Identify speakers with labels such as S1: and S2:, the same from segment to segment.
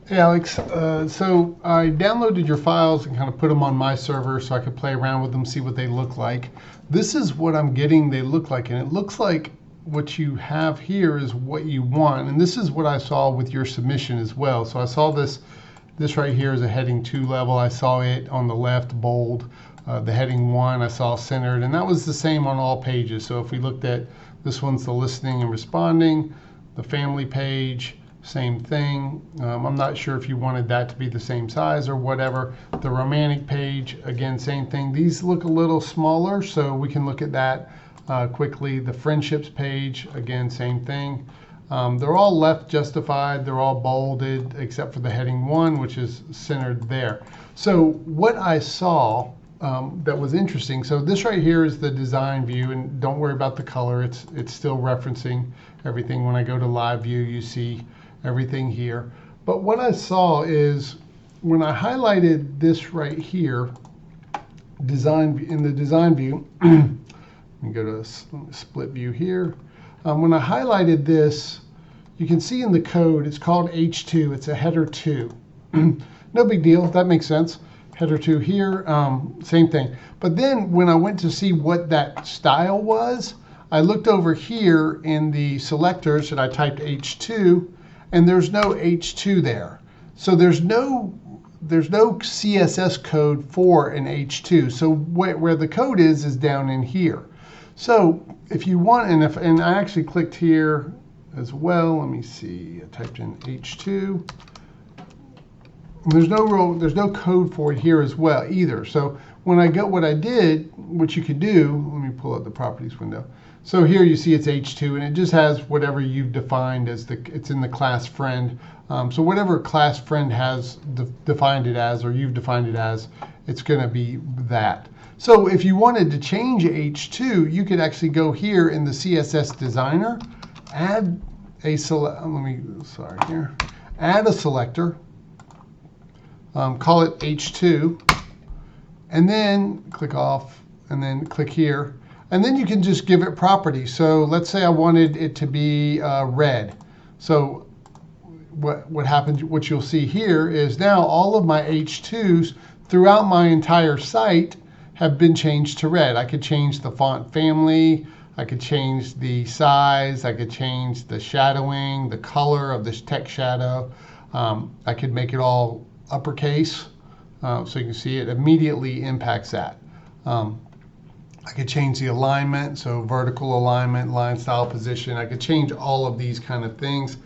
S1: Hey Alex, so I downloaded your files and kind of put them on my server so I could play around with them, see what they look like. This is what I'm getting they look like, and it looks like what you have here is what you want. And this is what I saw with your submission as well. So I saw this right here is a heading 2 level. I saw it on the left bold. The heading 1 I saw centered, and that was the same on all pages. So if we looked at this one's the listening and responding, the family page, same thing. I'm not sure if you wanted that to be the same size or whatever. The romantic page, again, same thing. These look a little smaller, so we can look at that quickly. The friendships page, again, same thing. They're all left justified. They're all bolded except for the heading 1, which is centered there. So what I saw that was interesting, so this right here is the design view, and don't worry about the color. It's still referencing everything. When I go to live view, you see everything here. But what I saw is when I highlighted this right here, in the design view, let me go to split view here. When I highlighted this, you can see in the code, it's called H2. It's a header 2. No big deal. That makes sense. Header 2 here, same thing. But then when I went to see what that style was, I looked over here in the selectors and I typed H2, and there's no H2 there. So there's no CSS code for an H2. So where the code is down in here. So if you want, and I actually clicked here as well. Let me see. I typed in H2. There's no code for it here as well either. So when I got what I did, what you could do, let me pull out the properties window. So here you see it's H2, and it just has whatever you've defined as it's in the class friend. So whatever class friend has defined it as, or you've defined it as, it's going to be that. So if you wanted to change H2, you could actually go here in the CSS designer, add a add a selector, call it H2, and then click off, and then click here. And then you can just give it properties. So let's say I wanted it to be red. So what happens, what you'll see here is now all of my H2s throughout my entire site have been changed to red. I could change the font family, I could change the size, I could change the shadowing, the color of this text shadow. I could make it all uppercase, so you can see it immediately impacts that. I could change the alignment, so vertical alignment, line style position. I could change all of these kind of things,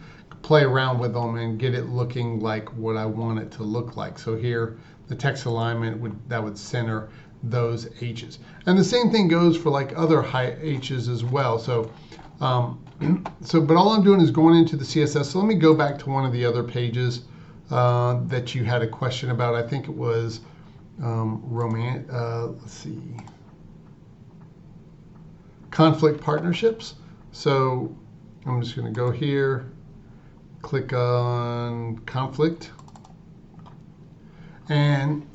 S1: play around with them and get it looking like what I want it to look like. So here, the text alignment would center those H's. And the same thing goes for like other high H's as well. So, but all I'm doing is going into the CSS. So let me go back to one of the other pages that you had a question about. I think it was let's see, conflict partnerships. So I'm just going to go here, click on conflict, and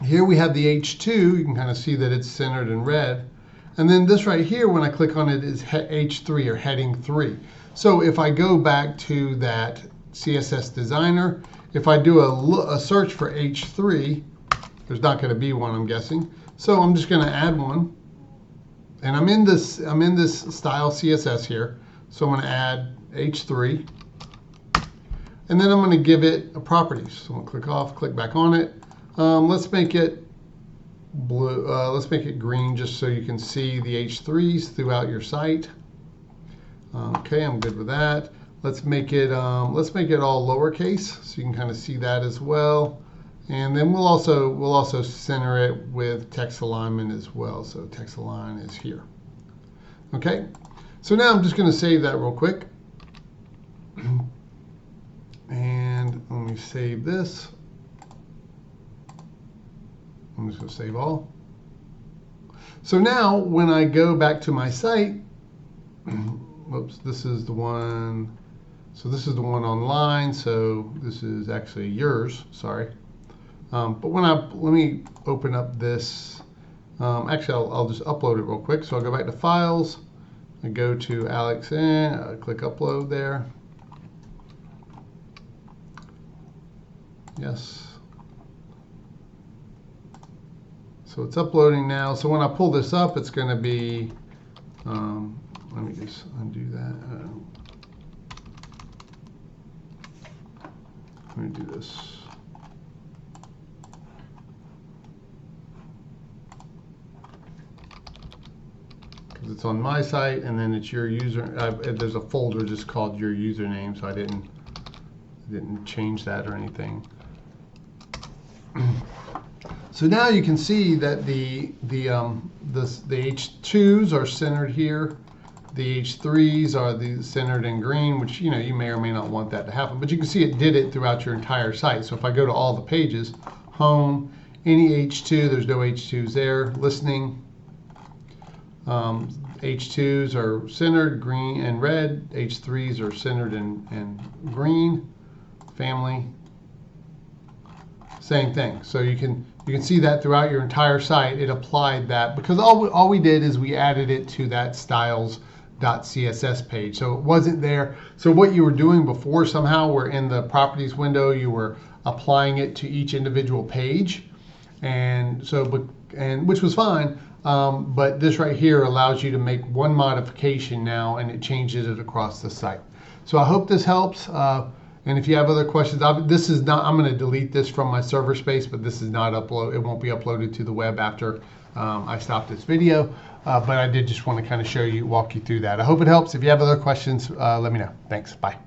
S1: here we have the H2. You can kind of see that it's centered in red. And then this right here, when I click on it, is H3 or heading 3. So if I go back to that CSS designer, if I do a search for H3, there's not going to be one, I'm guessing. So I'm just going to add one. And I'm in this style CSS here. So I'm going to add H3. And then I'm going to give it a properties. So I'm going to click off, click back on it. Let's make it blue. Let's make it green just so you can see the H3s throughout your site. Okay, I'm good with that. Let's make it all lowercase so you can kind of see that as well. And then we'll also center it with text alignment as well. So text align is here. Okay, so now I'm just going to save that real quick. And let me save this. I'm just going to save all. So now when I go back to my site, whoops, this is the one. So this is the one online. So this is actually yours. Sorry. But let me open up this. Actually, I'll just upload it real quick. So I'll go back to Files. I go to Alex and click Upload there. Yes. So it's uploading now. So when I pull this up, it's going to be, let me just undo that. Let me do this. Because it's on my site, and then it's your user. There's a folder just called your username, so I didn't change that or anything. So now you can see that the H2s are centered here. The H3s are centered in green, which you may or may not want that to happen. But you can see it did it throughout your entire site. So if I go to all the pages, home, any H2, there's no H2s there. Listening, H2s are centered green and red. H3s are centered in green. Family, same thing. So you can see that throughout your entire site. It applied that because all we did is we added it to that styles.css page. So it wasn't there. So what you were doing before somehow were in the properties window, you were applying it to each individual page, and which was fine. But this right here allows you to make one modification now, and it changes it across the site. So I hope this helps. And if you have other questions, this is not. I'm going to delete this from my server space, but this is not upload. It won't be uploaded to the web after I stop this video. But I did just want to kind of walk you through that. I hope it helps. If you have other questions, let me know. Thanks. Bye.